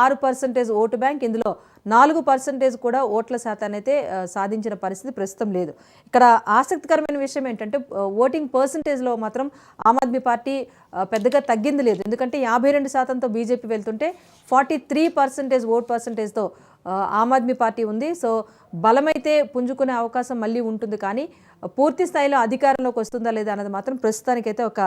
6% vote bank, ఇందులో 4% కూడా ఓట్ల శాతాన్ని అయితే సాధించిన పరిస్థితి ప్రస్తుతం లేదు. ఇక్కడ ఆసక్తికరమైన విషయం ఏంటంటే ఓటింగ్ పర్సంటేజ్లో మాత్రం ఆమ్ ఆద్మీ పార్టీ పెద్దగా తగ్గింది లేదు. ఎందుకంటే 52%తో బీజేపీ వెళ్తుంటే 43% ఓట్ పర్సంటేజ్తో ఆమ్ ఆద్మీ పార్టీ ఉంది. సో బలమైతే పుంజుకునే అవకాశం మళ్ళీ ఉంటుంది, కానీ పూర్తి స్థాయిలో అధికారంలోకి వస్తుందా లేదా అన్నది మాత్రం ప్రస్తుతానికైతే ఒక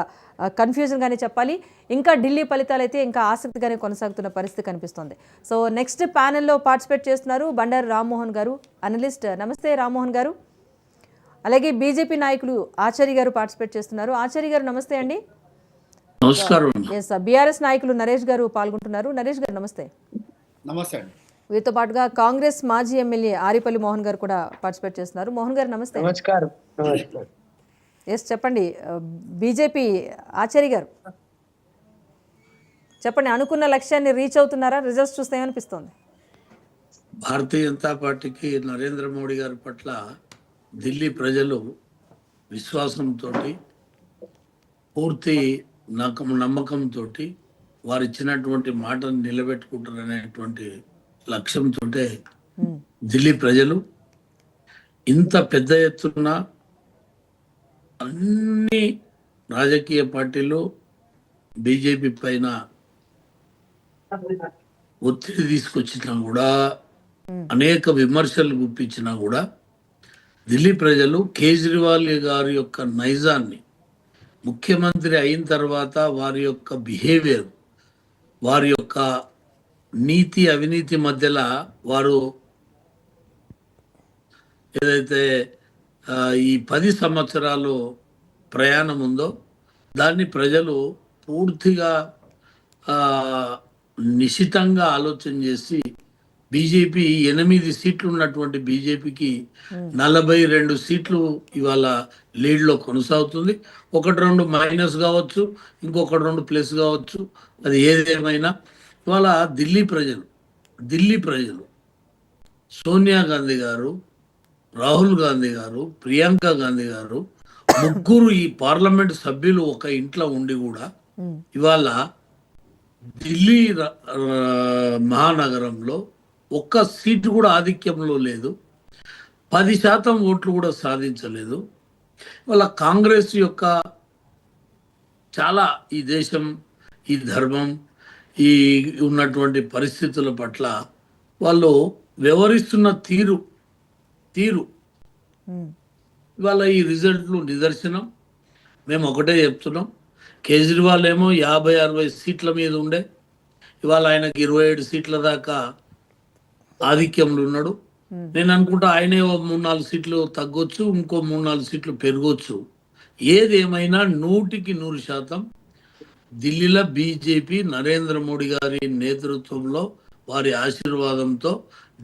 కన్ఫ్యూజన్గానే చెప్పాలి. ఇంకా ఢిల్లీ ఫలితాలు అయితే ఇంకా ఆసక్తిగానే కొనసాగుతున్న పరిస్థితి కనిపిస్తుంది. సో నెక్స్ట్ ప్యానెల్లో పార్టిసిపేట్ చేస్తున్నారు బండారు రామ్మోహన్ గారు, అనలిస్ట్. నమస్తే రామ్మోహన్ గారు. అలాగే బీజేపీ నాయకులు ఆచార్య గారు పార్టిసిపేట్ చేస్తున్నారు. ఆచార్య గారు నమస్తే అండి. నమస్కారం. ఎస్, బీఆర్ఎస్ నాయకులు నరేష్ గారు పాల్గొంటున్నారు. నరేష్ గారు నమస్తే. నమస్తే. వీరితో పాటుగా కాంగ్రెస్ మాజీ ఎమ్మెల్యే ఆరిపల్లి మోహన్ గారు కూడా పార్టిసిపేట్ చేస్తున్నారు. మోహన్ గారు నమస్తే. నమస్కారం. ఎస్ చెప్పండి, బీజేపీ ఆచార్య గారు చెప్పండి, అనుకున్న లక్ష్యాన్ని రీచ్ అవుతున్నారా? రిజల్ట్స్ చూస్తే ఏమనిపిస్తుంది? భారతీయ జనతా పార్టీకి నరేంద్ర మోడీ గారి పట్ల ఢిల్లీ ప్రజలు విశ్వాసంతో, పూర్తి నమ్మకంతో వారు ఇచ్చినటువంటి మాటను నిలబెట్టుకుంటారనేటువంటి లక్ష్యంతో ఢిల్లీ ప్రజలు ఇంత పెద్ద ఎత్తున అన్ని రాజకీయ పార్టీలు బీజేపీ పైన ఒత్తిడి తీసుకొచ్చినా కూడా, అనేక విమర్శలు గుప్పించినా కూడా ఢిల్లీ ప్రజలు కేజ్రీవాల్ గారి యొక్క నైజాన్ని, ముఖ్యమంత్రి అయిన తర్వాత వారి యొక్క బిహేవియర్, వారి యొక్క నీతి అవినీతి మధ్యలో వారు ఏదైతే ఈ 10 సంవత్సరాలు ప్రయాణం ఉందో దాన్ని ప్రజలు పూర్తిగా నిశితంగా ఆలోచన చేసి బీజేపీ 8 సీట్లు ఉన్నటువంటి బీజేపీకి 42 సీట్లు ఇవాళ లీడ్లో కొనసాగుతుంది. 1-2 మైనస్ కావచ్చు, ఇంకొకటి 2 ప్లస్ కావచ్చు. అది ఏదేమైనా ఇవాళ ఢిల్లీ ప్రజలు సోనియా గాంధీ గారు, రాహుల్ గాంధీ గారు, ప్రియాంక గాంధీ గారు ముగ్గురు ఈ పార్లమెంట్ సభ్యులు ఒక ఇంట్లో ఉండి కూడా ఇవాళ ఢిల్లీ మహానగరంలో ఒక్క సీటు కూడా ఆధిక్యంలో లేదు. 10% ఓట్లు కూడా సాధించలేదు. ఇవాళ కాంగ్రెస్ యొక్క చాలా ఈ దేశం, ఈ ధర్మం, ఈ ఉన్నటువంటి పరిస్థితుల పట్ల వాళ్ళు వ్యవహరిస్తున్న తీరు ఇవాళ ఈ రిజల్ట్లు నిదర్శనం. మేము ఒకటే చెప్తున్నాం, కేజ్రీవాల్ ఏమో 50-60 సీట్ల మీద ఉండే, ఇవాళ ఆయనకి 27 సీట్ల దాకా ఆధిక్యంలో ఉన్నాడు. నేను అనుకుంటా ఆయనే 3-4 సీట్లు తగ్గొచ్చు, ఇంకో 3-4 సీట్లు పెరగొచ్చు. ఏదేమైనా 100% ఢిల్లీలో బీజేపీ నరేంద్ర మోడీ గారి నేతృత్వంలో, వారి ఆశీర్వాదంతో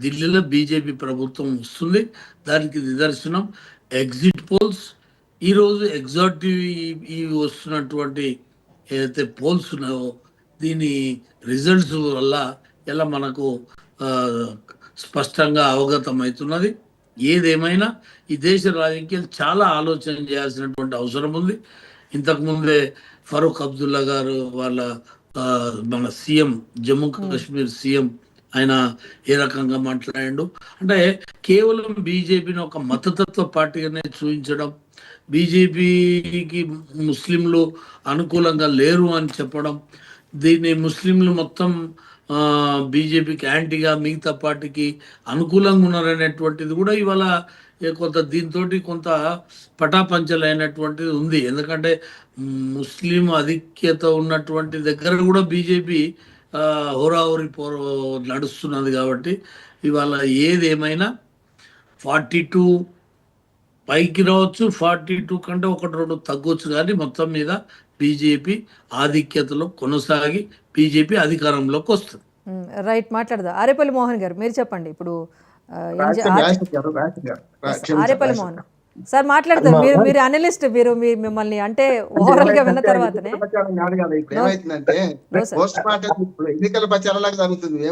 ఢిల్లీలో బీజేపీ ప్రభుత్వం వస్తుంది. దానికి నిదర్శనం ఎగ్జిట్ పోల్స్. ఈరోజు ఎగ్జాక్టివ్ ఈ వస్తున్నటువంటి ఏదైతే పోల్స్ ఉన్నాయో దీని రిజల్ట్స్ వల్ల ఇలా మనకు స్పష్టంగా అవగతమవుతున్నది. ఏదేమైనా ఈ దేశ రాజకీయాలు చాలా ఆలోచన చేయాల్సినటువంటి అవసరం ఉంది. ఇంతకుముందే ఫరూక్ అబ్దుల్లా గారు వాళ్ళ మన సీఎం, జమ్మూ కాశ్మీర్ సీఎం, ఆయన ఏ రకంగా మాట్లాడాడు అంటే కేవలం బీజేపీని ఒక మతతత్వ పార్టీగానే చూపించడం, బీజేపీకి ముస్లింలు అనుకూలంగా లేరు అని చెప్పడం, దీన్ని ముస్లింలు మొత్తం బీజేపీకి యాంటీగా మిగతా పార్టీకి అనుకూలంగా ఉన్నారనేటువంటిది కూడా ఇవాళ కొంత దీంతో కొంత పటాపంచలైనటువంటిది ఉంది. ఎందుకంటే ముస్లిం ఆధిక్యత ఉన్నటువంటి దగ్గర కూడా బీజేపీ హోరాహోరీ నడుస్తున్నది. కాబట్టి ఇవాళ ఏదేమైనా 42 పైకి రావచ్చు, 42 కంటే 1-2 తగ్గొచ్చు, కానీ మొత్తం మీద బీజేపీ ఆధిక్యతలో కొనసాగి బీజేపీ అధికారంలోకి వస్తుంది. రైట్, మాట్లాడదా ఆరేపల్లి మోహన్ గారు, మీరు చెప్పండి. ఇప్పుడు ఆరేపల్లి మోహన్ సార్ మాట్లాడతారు. మీరు అనలిస్ట్, మిమ్మల్ని అంటే ఓవరాల్ గా విన్న తర్వాతనే ఎన్నికల ప్రచారం జరుగుతుంది.